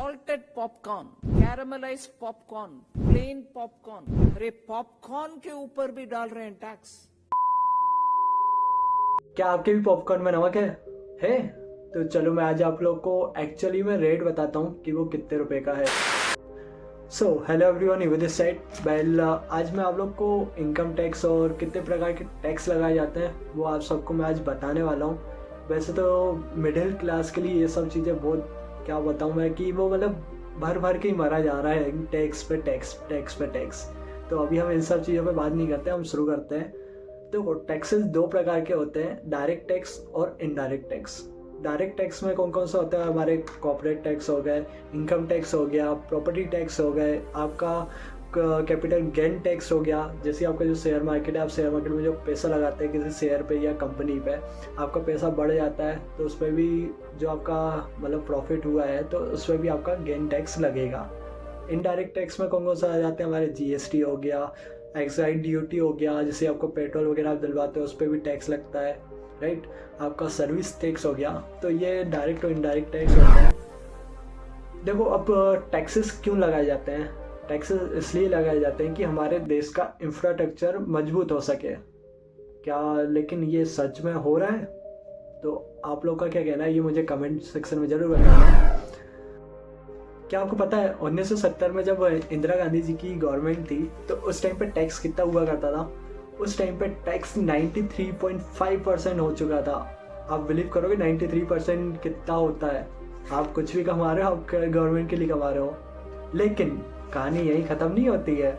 salted popcorn, caramelized popcorn, plain popcorn. अरे popcorn के ऊपर भी डाल रहे हैं टैक्स। क्या आपके भी पॉपकॉर्न में नमक है? तो चलो मैं आज आप लोग को एक्चुअली में रेट बताता हूँ कि वो कितने रुपए का है। So hello everyone, even this side. Well, आज मैं आप लोग को इनकम टैक्स और कितने प्रकार के टैक्स लगाए जाते हैं वो आप सबको मैं आज बताने वाला हूँ। वैसे तो मिडिल क्लास के लिए ये सब चीज़ें बहुत, क्या बताऊँ मैं, कि वो मतलब भर भर के ही मरा जा रहा है टैक्स पे टैक्स। तो अभी हम इन सब चीज़ों पे बात नहीं करते, हम शुरू करते हैं। तो टैक्सेस दो प्रकार के होते हैं, डायरेक्ट टैक्स और इनडायरेक्ट टैक्स। डायरेक्ट टैक्स में कौन कौन सा होता है? हमारे कॉर्पोरेट टैक्स हो गए, इनकम टैक्स हो गया, प्रॉपर्टी टैक्स हो गए, आपका कैपिटल गेन टैक्स हो गया। जैसे आपका जो शेयर मार्केट है, आप शेयर मार्केट में जो पैसा लगाते हैं किसी शेयर पे या कंपनी पे, आपका पैसा बढ़ जाता है तो उस पर भी जो आपका मतलब प्रॉफिट हुआ है तो उस पर भी आपका गेन टैक्स लगेगा। इनडायरेक्ट टैक्स में कौन कौन सा आ जाते हैं? हमारे जीएसटी हो गया, एक्साइज ड्यूटी हो गया, जैसे आपको पेट्रोल वगैरह आप दिलवाते हो उस पर भी टैक्स लगता है, राइट। आपका सर्विस टैक्स हो गया। तो ये डायरेक्ट और इनडायरेक्ट टैक्स होता है। देखो, अब टैक्सेस क्यों लगाए जाते हैं? टैक्सेस इसलिए लगाए जाते हैं कि हमारे देश का इंफ्रास्ट्रक्चर मजबूत हो सके। क्या लेकिन ये सच में हो रहा है? तो आप लोग का क्या कहना है ये मुझे कमेंट सेक्शन में जरूर बताना। क्या आपको पता है 1970 में जब इंदिरा गांधी जी की गवर्नमेंट थी तो उस टाइम पे टैक्स कितना हुआ करता था? उस टाइम पे टैक्स 93.5% हो चुका था। आप बिलीव करोगे 93% कितना होता है? आप कुछ भी कमा रहे हो, आप गवर्नमेंट के लिए कमा रहे हो। लेकिन कहानी यही ख़त्म नहीं होती है।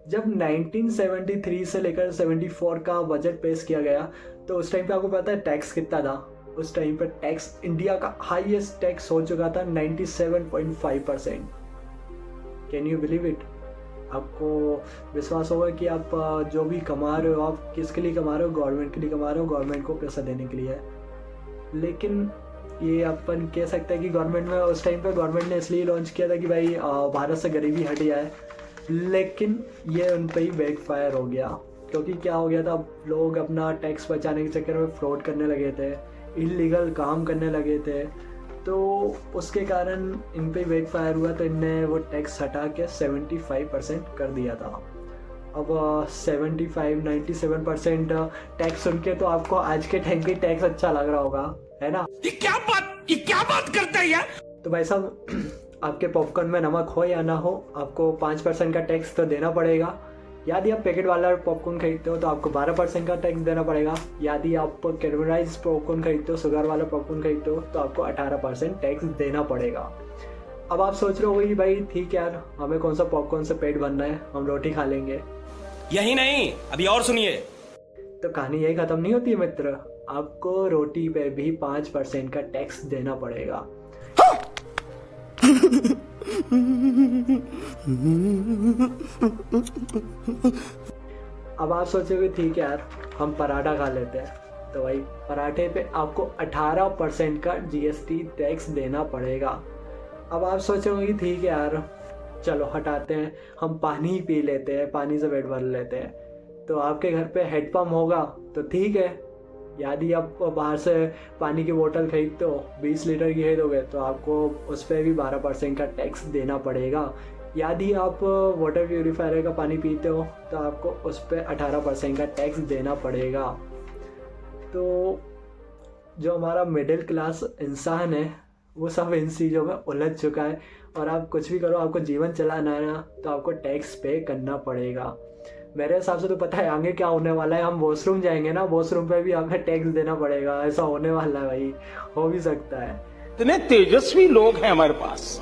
जब 1973 से लेकर 74 का बजट पेश किया गया तो उस टाइम पे आपको पता है टैक्स कितना था? उस टाइम पे टैक्स, इंडिया का हाईएस्ट टैक्स हो चुका था 97.5%। Can you believe it? आपको विश्वास होगा कि आप जो भी कमा रहे हो, आप किसके लिए कमा रहे हो? गवर्नमेंट के लिए कमा रहे हो, गवर्नमेंट को पैसा देने के लिए। लेकिन ये अपन कह सकते हैं कि गवर्नमेंट में उस टाइम पे गवर्नमेंट ने इसलिए लॉन्च किया था कि भाई भारत से गरीबी हट जाए, लेकिन ये उन पर ही बैकफायर हो गया। क्योंकि क्या हो गया था, लोग अपना टैक्स बचाने के चक्कर में फ्रॉड करने लगे थे, इलीगल काम करने लगे थे, तो उसके कारण इन पे बैकफायर हुआ। तो इनने वो टैक्स हटा के 75% कर दिया था। अब 97% टैक्स सुन के तो आपको आज के टाइम पे टैक्स अच्छा लग रहा होगा, है ना? ये क्या बात करता है यार? तो भाई साहब, आपके पॉपकॉर्न में नमक हो या ना हो, आपको 5% का टैक्स तो देना पड़ेगा। यदि आप पैकेट वाला पॉपकॉर्न खरीदते हो तो आपको 12% का टैक्स देना पड़ेगा। यदि आप कैरमलाइज पॉपकॉर्न खरीदते हो, शुगर वाला पॉपकॉर्न खरीदते हो, तो आपको 18% टैक्स देना पड़ेगा। अब आप सोच रहे हो कि भाई ठीक है यार, हमें कौन सा पॉपकॉर्न से पेट भरना है, हम रोटी खा लेंगे। यही नहीं, अभी और सुनिए। तो कहानी यही खत्म नहीं होती है मित्र, आपको रोटी पे भी 5% का टैक्स देना पड़ेगा। अब आप सोचोगे ठीक है यार, हम पराठा खा लेते हैं, तो भाई पराठे पे आपको 18% का जीएसटी टैक्स देना पड़ेगा। अब आप सोचोगे कि ठीक है यार, चलो हटाते हैं, हम पानी ही पी लेते हैं, पानी से पेट भर लेते हैं। तो आपके घर पे हैंडपंप होगा तो ठीक है। यदि आप बाहर से पानी की बोतल खरीदते हो, 20 लीटर की खरीदोगे, तो आपको उस पर भी 12% का टैक्स देना पड़ेगा। यदि आप वाटर प्यूरीफायर का पानी पीते हो तो आपको उस पर 18% का टैक्स देना पड़ेगा। तो जो हमारा मिडिल क्लास इंसान है वो सब इन चीज़ों में उलझ चुका है। और आप कुछ भी करो, आपको जीवन चलाना है ना, तो आपको टैक्स पे करना पड़ेगा। मेरे हिसाब से तो पता है आगे क्या होने वाला है, हम वॉशरूम जाएंगे ना, वॉशरूम पे भी हमें टैक्स देना पड़ेगा। ऐसा होने वाला है भाई, हो भी सकता है। इतने तेजस्वी लोग हैं हमारे पास,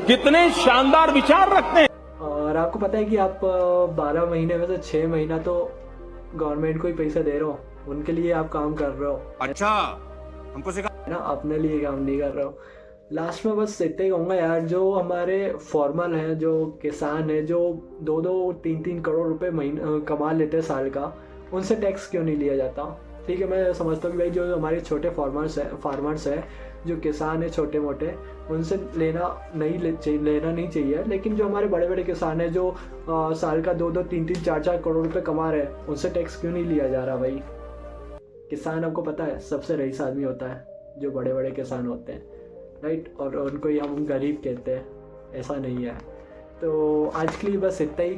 कितने शानदार विचार रखते हैं। और आपको पता है कि आप 12 महीने में से 6 महीना तो गवर्नमेंट को ही पैसा दे रहे हो, उनके लिए आप काम कर रहे हो। अच्छा, हमको सिखा ना, अपने लिए काम नहीं कर रहे हो। लास्ट में बस इतना ही कहूँगा यार, जो हमारे फॉर्मल हैं, जो किसान हैं, जो 2-3 करोड़ रुपए महीने कमा लेते हैं साल का, उनसे टैक्स क्यों नहीं लिया जाता? ठीक है, मैं समझता हूँ कि भाई जो हमारे छोटे फार्मर्स हैं, जो किसान है छोटे मोटे, उनसे लेना नहीं चाहिए। लेकिन जो हमारे बड़े बड़े किसान हैं, जो साल का 2-3, 4 करोड़ रुपए कमा रहे हैं, उनसे टैक्स क्यों नहीं लिया जा रहा भाई? किसान आपको पता है सबसे रईस आदमी होता है, जो बड़े बड़े किसान होते हैं। राइट, और उनको ही हम गरीब कहते हैं, ऐसा नहीं है। तो आज के लिए बस इतना ही,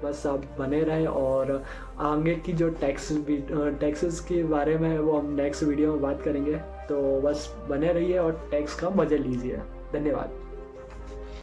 बस आप बने रहें और आगे की जो टैक्सेस के बारे में वो हम नेक्स्ट वीडियो में बात करेंगे। तो बस बने रहिए और टैक्स का मज़ा लीजिए। धन्यवाद।